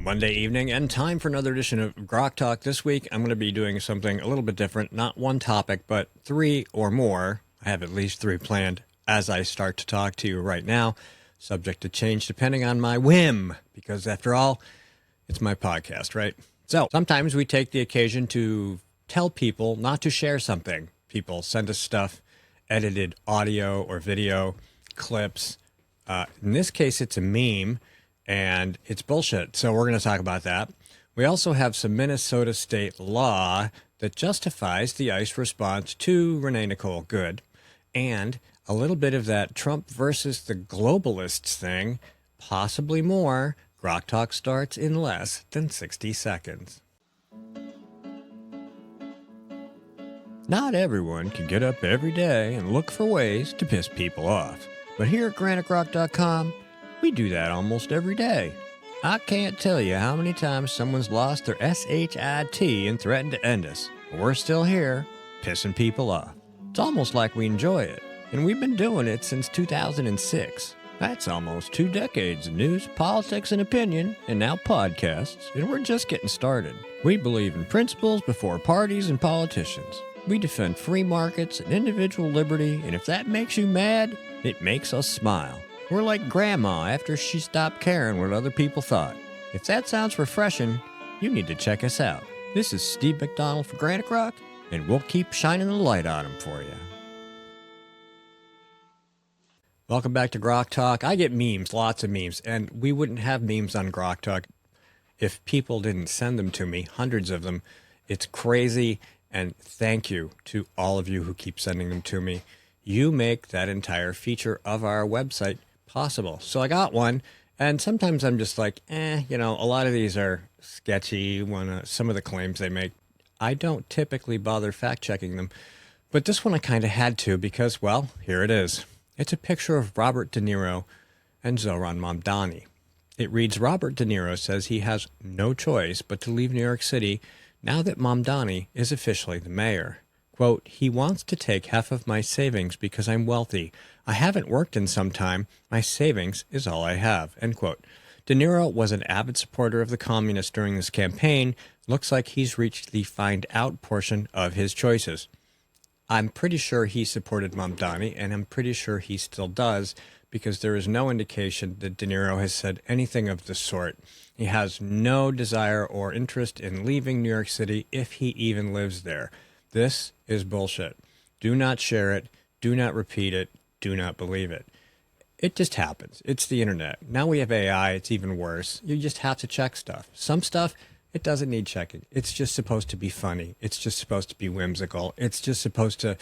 Monday evening, and time for another edition of GrokTALK. This week, I'm going to be doing something a little bit different. Not one topic, but three or more. I have at least three planned as I start to talk to you right now, subject to change depending on my whim, because after all, it's my podcast, right? So sometimes we take the occasion to tell people not to share something. People send us stuff, edited audio or video, clips. In this case, it's a meme. And it's bullshit. So we're going to talk about that. We also have some Minnesota state law that justifies the ICE response to Renee Nicole Good. And a little bit of that Trump versus the Globalists thing, possibly more. GrokTALK starts in less than 60 seconds. Not everyone can get up every day and look for ways to piss people off. But here at GraniteGrok.com, we do that almost every day. I can't tell you how many times someone's lost their SHIT and threatened to end us. But we're still here, pissing people off. It's almost like we enjoy it. And we've been doing it since 2006. That's almost 2 decades of news, politics, and opinion, and now podcasts. And we're just getting started. We believe in principles before parties and politicians. We defend free markets and individual liberty, and if that makes you mad, it makes us smile. We're like Grandma after she stopped caring what other people thought. If that sounds refreshing, you need to check us out. This is Steve McDonald for Granite Grok, and we'll keep shining the light on them for you. Welcome back to GrokTALK. I get memes, lots of memes, and we wouldn't have memes on GrokTALK if people didn't send them to me, hundreds of them. It's crazy, and thank you to all of you who keep sending them to me. You make that entire feature of our website possible. So I got one, and sometimes I'm just like, a lot of these are sketchy. Some of the claims they make, I don't typically bother fact-checking them. But this one I kind of had to because, well, here it is. It's a picture of Robert DeNiro and Zoran Mamdani. It reads, Robert DeNiro says he has no choice but to leave New York City now that Mamdani is officially the mayor. Quote, he wants to take half of my savings because I'm wealthy. I haven't worked in some time. My savings is all I have, end quote. De Niro was an avid supporter of the communists during this campaign. Looks like he's reached the find out portion of his choices. I'm pretty sure he supported Mamdani, and I'm pretty sure he still does, because there is no indication that De Niro has said anything of the sort. He has no desire or interest in leaving New York City if he even lives there. This is bullshit. Do not share it. Do not repeat it. Do not believe it. It just happens. It's the internet. Now we have AI. It's even worse. You just have to check stuff. Some stuff, it doesn't need checking. It's just supposed to be funny. It's just supposed to be whimsical. It's just supposed to,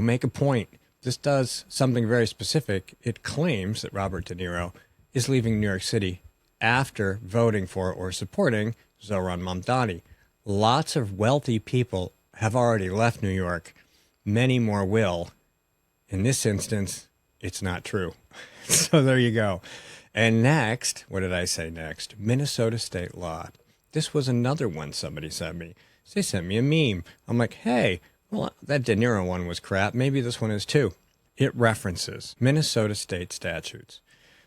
make a point. This does something very specific. It claims that Robert De Niro is leaving New York City after voting for or supporting Zoran Mamdani. Lots of wealthy people have already left New York. Many more will. In this instance, it's not true. So there you go. And next, what did I say next? Minnesota state law. This was another one somebody sent me. They sent me a meme. I'm like, hey, well, that De Niro one was crap. Maybe this one is too. It references Minnesota state statutes.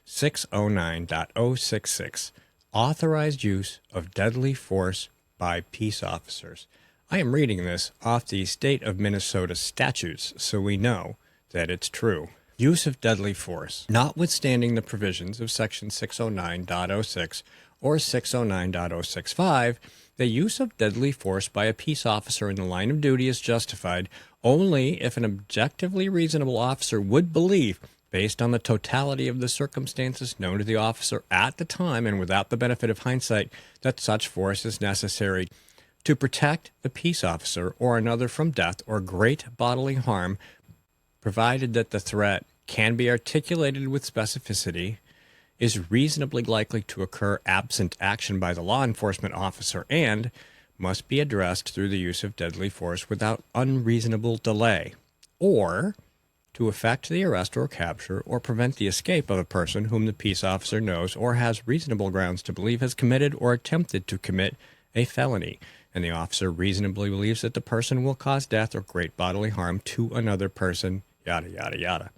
609.066, authorized use of deadly force by peace officers. I am reading this off the state of Minnesota statutes, so we know that it's true. Use of deadly force, notwithstanding the provisions of Section 609.06 or 609.065, the use of deadly force by a peace officer in the line of duty is justified only if an objectively reasonable officer would believe, based on the totality of the circumstances known to the officer at the time and without the benefit of hindsight, that such force is necessary to protect the peace officer or another from death or great bodily harm, provided that the threat can be articulated with specificity, is reasonably likely to occur absent action by the law enforcement officer, and must be addressed through the use of deadly force without unreasonable delay, or to effect the arrest or capture or prevent the escape of a person whom the peace officer knows or has reasonable grounds to believe has committed or attempted to commit a felony, and the officer reasonably believes that the person will cause death or great bodily harm to another person, yada, yada, yada.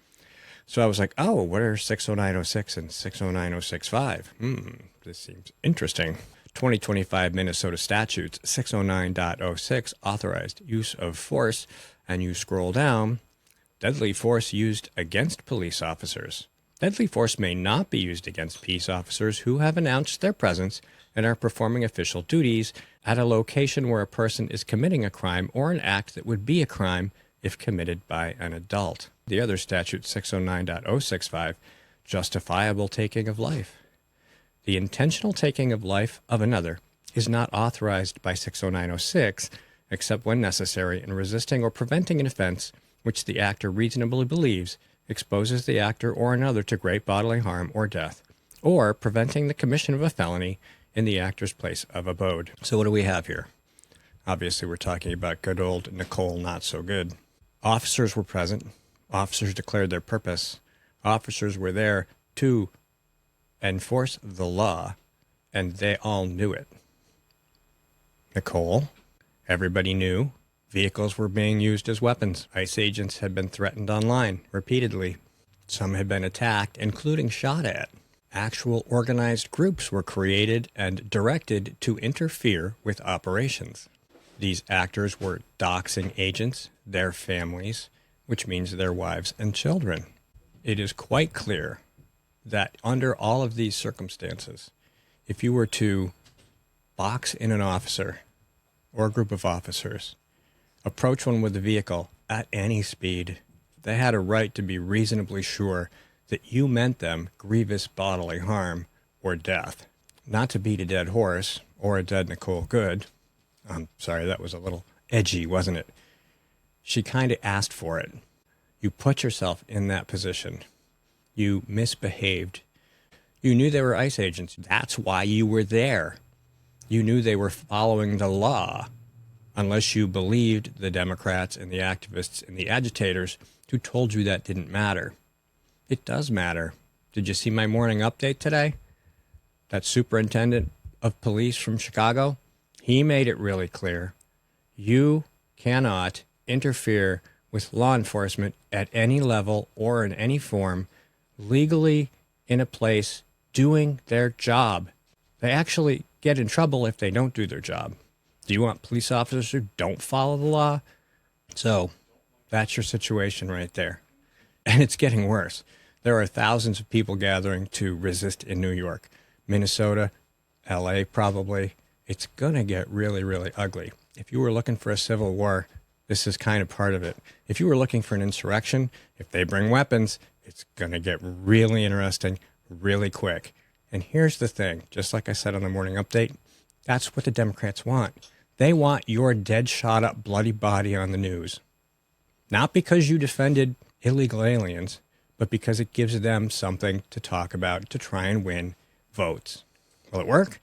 So I was like, oh, what are 60906 and 609.065? This seems interesting. 2025 Minnesota statutes 609.06 authorized use of force, and you scroll down, deadly force used against police officers. Deadly force may not be used against peace officers who have announced their presence and are performing official duties at a location where a person is committing a crime or an act that would be a crime if committed by an adult. The other statute, 609.065, justifiable taking of life. The intentional taking of life of another is not authorized by 609.06 except when necessary in resisting or preventing an offense which the actor reasonably believes exposes the actor or another to great bodily harm or death, or preventing the commission of a felony in the actor's place of abode. So what do we have here? Obviously, we're talking about good old Nicole Not So Good. Officers were present. Officers declared their purpose. Officers were there to enforce the law, and they all knew it. Nicole, everybody knew. Vehicles were being used as weapons. ICE agents had been threatened online repeatedly. Some had been attacked, including shot at. Actual organized groups were created and directed to interfere with operations. These actors were doxing agents, their families, which means their wives and children. It is quite clear that under all of these circumstances, if you were to box in an officer or a group of officers, approach one with a vehicle at any speed, they had a right to be reasonably sure that you meant them grievous bodily harm or death. Not to beat a dead horse or a dead Nicole Good. I'm sorry, that was a little edgy, wasn't it? She kind of asked for it. You put yourself in that position. You misbehaved. You knew they were ICE agents. That's why you were there. You knew they were following the law, unless you believed the Democrats and the activists and the agitators who told you that didn't matter. It does matter. Did you see my morning update today? That superintendent of police from Chicago, he made it really clear. You cannot interfere with law enforcement at any level or in any form legally in a place doing their job. They actually get in trouble if they don't do their job. Do you want police officers who don't follow the law? So that's your situation right there. And it's getting worse. There are thousands of people gathering to resist in New York, Minnesota, LA probably. It's going to get really, really ugly. If you were looking for a civil war, this is kind of part of it. If you were looking for an insurrection, if they bring weapons, it's going to get really interesting really quick. And here's the thing, just like I said on the morning update, that's what the Democrats want. They want your dead, shot up, bloody body on the news. Not because you defended illegal aliens, but because it gives them something to talk about to try and win votes. Will it work?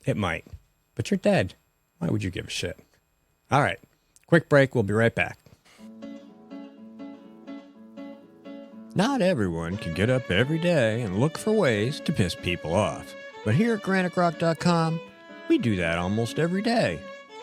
It might. But you're dead. Why would you give a shit? All right. Quick break. We'll be right back. Not everyone can get up every day and look for ways to piss people off. But here at GrokTALK.com, we do that almost every day.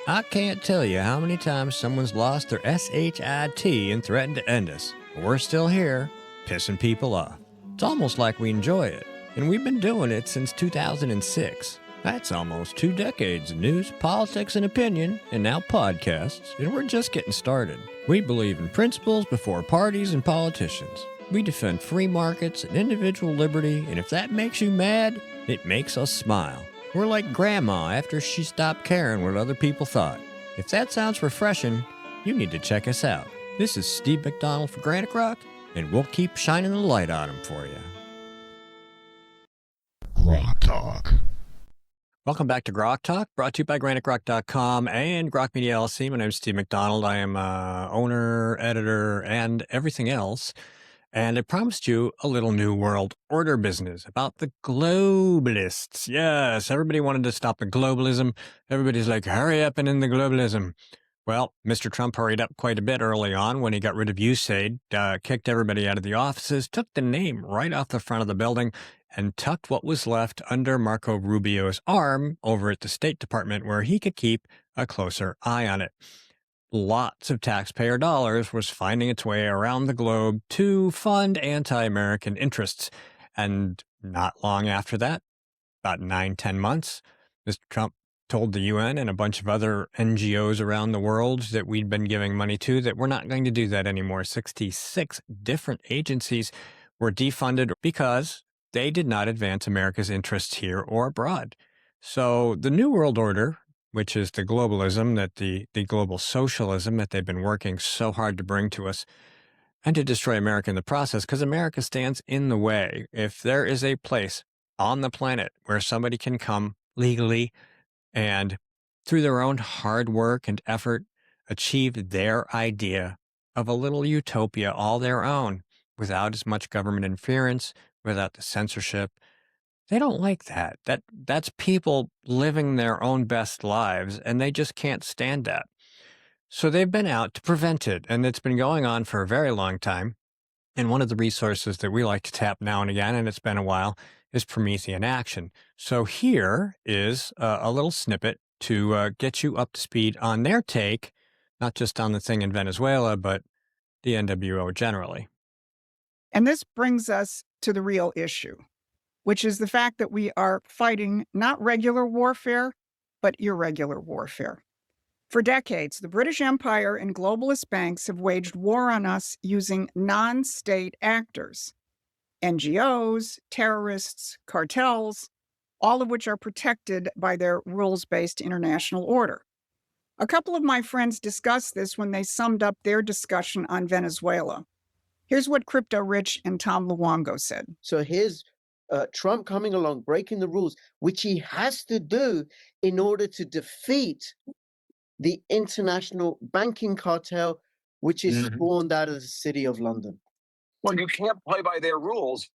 I can't tell you how many times someone's lost their SHIT and threatened to end us. But we're still here, pissing people off. It's almost like we enjoy it. And we've been doing it since 2006. That's almost 2 decades of news, politics, and opinion, and now podcasts, and we're just getting started. We believe in principles before parties and politicians. We defend free markets and individual liberty, and if that makes you mad, it makes us smile. We're like Grandma after she stopped caring what other people thought. If that sounds refreshing, you need to check us out. This is Steve McDonald for GrokTALK, and we'll keep shining the light on them for you. GrokTALK. Welcome back to GrokTALK, brought to you by GrokTALK.com and Grok Media LLC. My name is Steve McDonald. I am owner, editor, and everything else. And I promised you a little new world order business about the globalists. Yes, everybody wanted to stop the globalism. Everybody's like, hurry up and end the globalism. Well, Mr. Trump hurried up quite a bit early on when he got rid of USAID, kicked everybody out of the offices, took the name right off the front of the building, and tucked what was left under Marco Rubio's arm over at the State Department where he could keep a closer eye on it. lots of taxpayer dollars was finding its way around the globe to fund anti-American interests. And not long after that, about 9, 10 months, Mr. Trump told the UN and a bunch of other NGOs around the world that we'd been giving money to that we're not going to do that anymore. 66 different agencies were defunded because they did not advance America's interests here or abroad. So the New World Order, which is the globalism, that the global socialism that they've been working so hard to bring to us and to destroy America in the process, because America stands in the way. If there is a place on the planet where somebody can come legally and through their own hard work and effort achieve their idea of a little utopia all their own without as much government interference, without the censorship, they don't like that. That's people living their own best lives, and they just can't stand that. So they've been out to prevent it, and it's been going on for a very long time. And one of the resources that we like to tap now and again, and it's been a while, is Promethean Action. So here is a little snippet to get you up to speed on their take, not just on the thing in Venezuela, but the NWO generally. And this brings us to the real issue, which is the fact that we are fighting not regular warfare, but irregular warfare. For decades, the British Empire and globalist banks have waged war on us using non-state actors, NGOs, terrorists, cartels, all of which are protected by their rules-based international order. A couple of my friends discussed this when they summed up their discussion on Venezuela. Here's what Crypto Rich and Tom Luongo said. So here's Trump coming along, breaking the rules, which he has to do in order to defeat the international banking cartel, which is spawned out of the city of London. Well, you can't play by their rules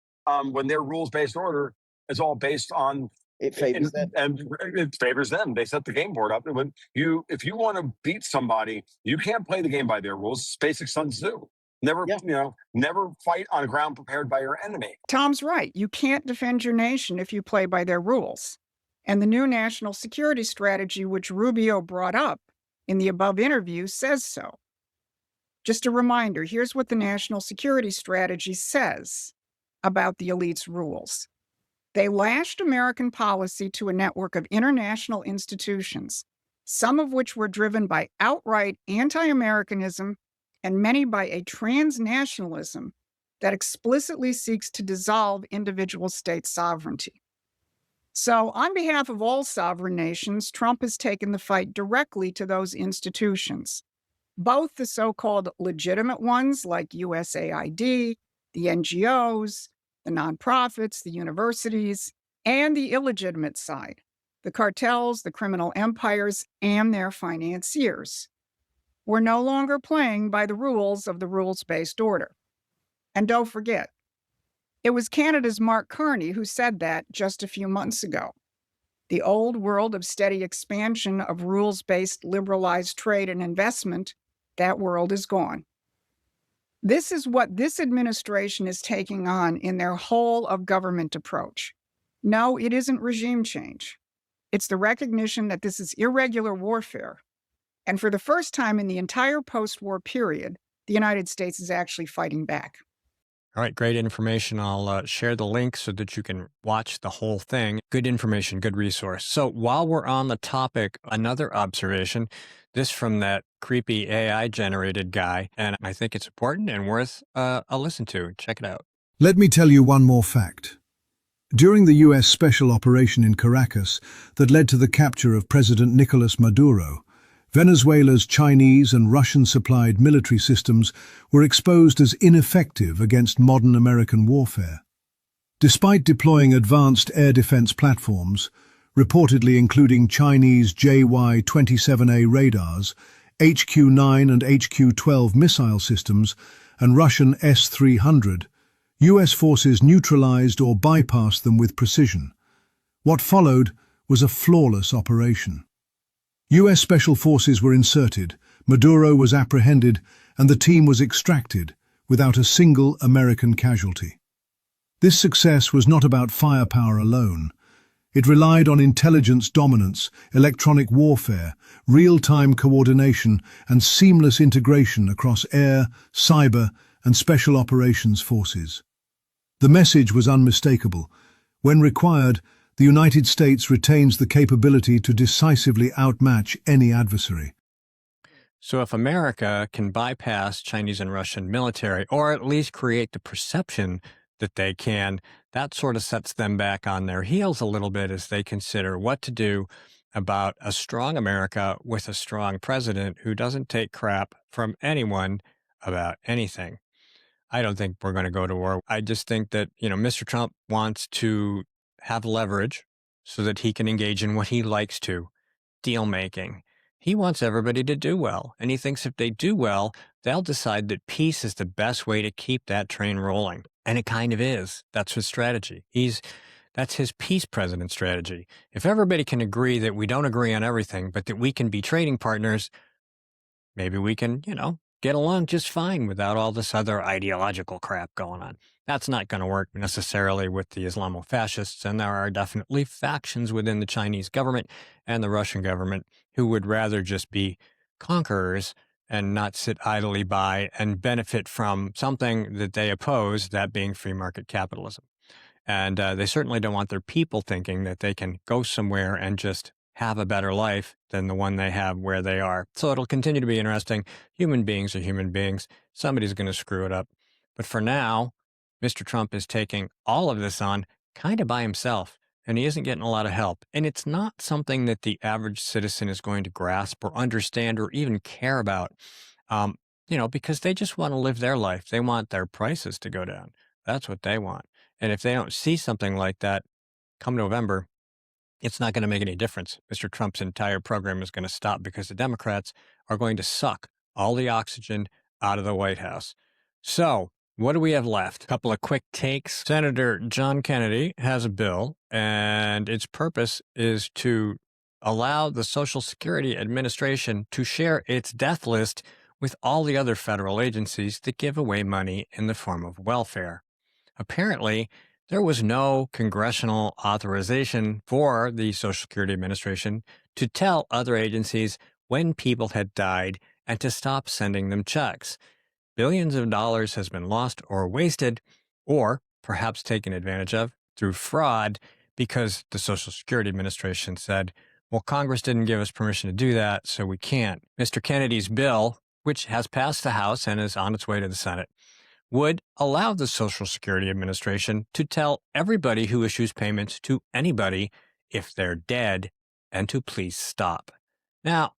when their rules-based order is all based on it favors them, and it favors them. They set the game board up. And if you want to beat somebody, you can't play the game by their rules. It's basic Sun Tzu. Never fight on ground prepared by your enemy. Tom's right. You can't defend your nation if you play by their rules. And the new national security strategy, which Rubio brought up in the above interview, says so. Just a reminder, here's what the national security strategy says about the elite's rules. They lashed American policy to a network of international institutions, some of which were driven by outright anti-Americanism and many by a transnationalism that explicitly seeks to dissolve individual state sovereignty. So, on behalf of all sovereign nations, Trump has taken the fight directly to those institutions, both the so-called legitimate ones like USAID, the NGOs, the nonprofits, the universities, and the illegitimate side, the cartels, the criminal empires, and their financiers. We're no longer playing by the rules of the rules-based order. And don't forget, it was Canada's Mark Carney who said that just a few months ago. The old world of steady expansion of rules-based liberalized trade and investment, that world is gone. This is what this administration is taking on in their whole of government approach. No, it isn't regime change. It's the recognition that this is irregular warfare. And for the first time in the entire post-war period, the United States is actually fighting back. All right, great information. I'll share the link so that you can watch the whole thing. Good information, good resource. So while we're on the topic, another observation, this from that creepy AI-generated guy, and I think it's important and worth a listen to. Check it out. Let me tell you one more fact. During the U.S. special operation in Caracas that led to the capture of President Nicolas Maduro, Venezuela's Chinese and Russian-supplied military systems were exposed as ineffective against modern American warfare. Despite deploying advanced air defense platforms, reportedly including Chinese JY-27A radars, HQ-9 and HQ-12 missile systems, and Russian S-300, U.S. forces neutralized or bypassed them with precision. What followed was a flawless operation. U.S. Special Forces were inserted, Maduro was apprehended, and the team was extracted without a single American casualty. This success was not about firepower alone. It relied on intelligence dominance, electronic warfare, real-time coordination, and seamless integration across air, cyber, and special operations forces. The message was unmistakable. When required, the United States retains the capability to decisively outmatch any adversary. So if America can bypass Chinese and Russian military, or at least create the perception that they can, that sort of sets them back on their heels a little bit as they consider what to do about a strong America with a strong president who doesn't take crap from anyone about anything. I don't think we're going to go to war. I just think that, Mr. Trump wants to have leverage so that he can engage in what he likes to, deal making. He wants everybody to do well, and he thinks if they do well, they'll decide that peace is the best way to keep that train rolling. And it kind of is. That's his strategy. That's his peace president strategy. If everybody can agree that we don't agree on everything, but that we can be trading partners, maybe we can, get along just fine without all this other ideological crap going on. That's not going to work necessarily with the Islamofascists, and there are definitely factions within the Chinese government and the Russian government who would rather just be conquerors and not sit idly by and benefit from something that they oppose, that being free market capitalism. And they certainly don't want their people thinking that they can go somewhere and just have a better life than the one they have where they are. So it'll continue to be interesting. Human beings are human beings. Somebody's going to screw it up. But for now, Mr. Trump is taking all of this on kind of by himself, and he isn't getting a lot of help. And it's not something that the average citizen is going to grasp or understand or even care about, because they just want to live their life. They want their prices to go down. That's what they want. And if they don't see something like that come November, it's not going to make any difference. Mr. Trump's entire program is going to stop because the Democrats are going to suck all the oxygen out of the White House. So what do we have left? A couple of quick takes. Senator John Kennedy has a bill, and its purpose is to allow the Social Security Administration to share its death list with all the other federal agencies that give away money in the form of welfare. Apparently, there was no congressional authorization for the Social Security Administration to tell other agencies when people had died and to stop sending them checks. Billions of dollars has been lost or wasted, or perhaps taken advantage of through fraud, because the Social Security Administration said, well, Congress didn't give us permission to do that, so we can't. Mr. Kennedy's bill, which has passed the House and is on its way to the Senate, would allow the Social Security Administration to tell everybody who issues payments to anybody if they're dead and to please stop. Now,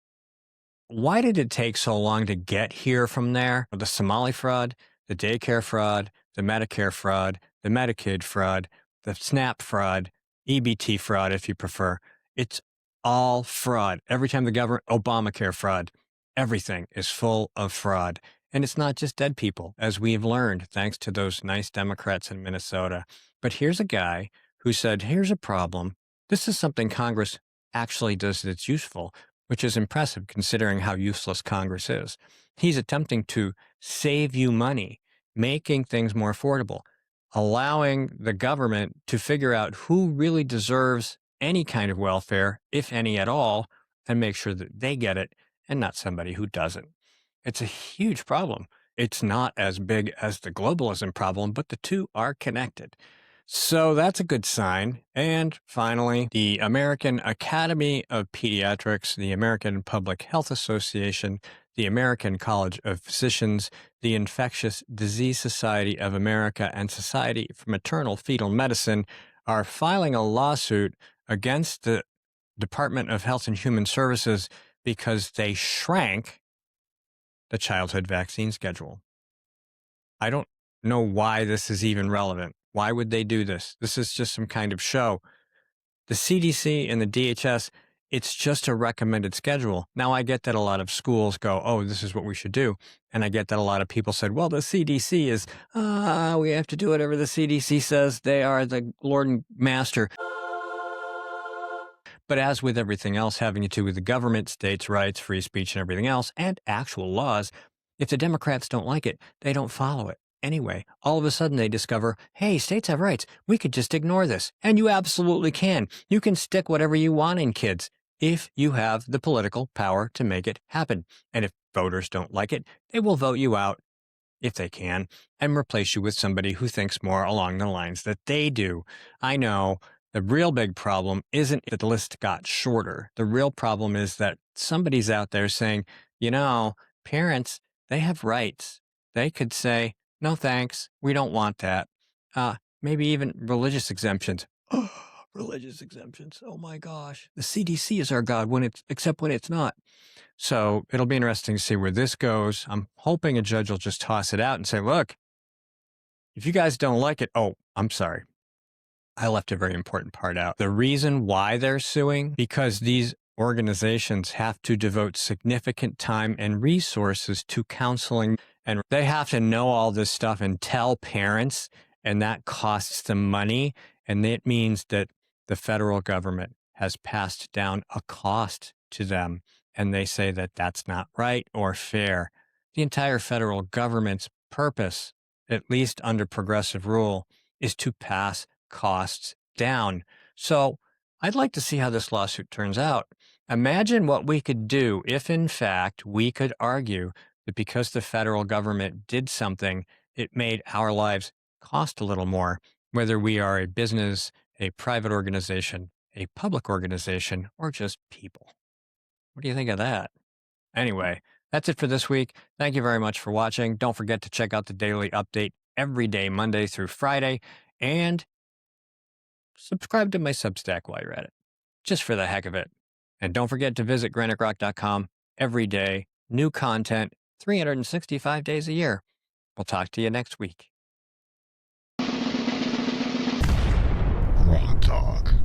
why did it take so long to get here from there? The Somali fraud, the daycare fraud, the Medicare fraud, the Medicaid fraud, the SNAP fraud, EBT fraud, if you prefer. It's all fraud. Every time the government, Obamacare fraud, everything is full of fraud. And it's not just dead people, as we've learned, thanks to those nice Democrats in Minnesota. But here's a guy who said, here's a problem. This is something Congress actually does that's useful, which is impressive considering how useless Congress is. He's attempting to save you money, making things more affordable, allowing the government to figure out who really deserves any kind of welfare, if any at all, and make sure that they get it and not somebody who doesn't. It's a huge problem. It's not as big as the globalism problem, but the two are connected. So that's a good sign. And finally, the American Academy of Pediatrics, the American Public Health Association, the American College of Physicians, the Infectious Disease Society of America, and Society for Maternal Fetal Medicine are filing a lawsuit against the Department of Health and Human Services because they shrank the childhood vaccine schedule. I don't know why this is even relevant. Why would they do this? This is just some kind of show. The CDC and the DHS, it's just a recommended schedule. Now, I get that a lot of schools go, oh, this is what we should do. And I get that a lot of people said, well, the CDC is, we have to do whatever the CDC says. They are the Lord and Master. But as with everything else having to do with the government, states' rights, free speech, and everything else, and actual laws, if the Democrats don't like it, they don't follow it. anyway. All of a sudden they discover, hey, states have rights. We could just ignore this. And you absolutely can. You can stick whatever you want in kids if you have the political power to make it happen. And if voters don't like it, they will vote you out if they can, and replace you with somebody who thinks more along the lines that they do. I know the real big problem isn't that the list got shorter. The real problem is that somebody's out there saying, parents, they have rights. They could say, no thanks, we don't want that. Maybe even religious exemptions. Religious exemptions. Oh my gosh. The CDC is our God except when it's not. So it'll be interesting to see where this goes. I'm hoping a judge will just toss it out and say, look, if you guys don't like it, I'm sorry. I left a very important part out. The reason why they're suing, because these organizations have to devote significant time and resources to counseling, and they have to know all this stuff and tell parents, and that costs them money. And it means that the federal government has passed down a cost to them. And they say that that's not right or fair. The entire federal government's purpose, at least under progressive rule, is to pass costs down. So I'd like to see how this lawsuit turns out. Imagine what we could do if, in fact, we could argue that because the federal government did something, it made our lives cost a little more, whether we are a business, a private organization, a public organization, or just people. What do you think of that? Anyway, that's it for this week. Thank you very much for watching. Don't forget to check out the daily update every day, Monday through Friday, and subscribe to my Substack while you're at it, just for the heck of it. And don't forget to visit GrokTALK.com every day. New content, 365 days a year. We'll talk to you next week. GrokTALK.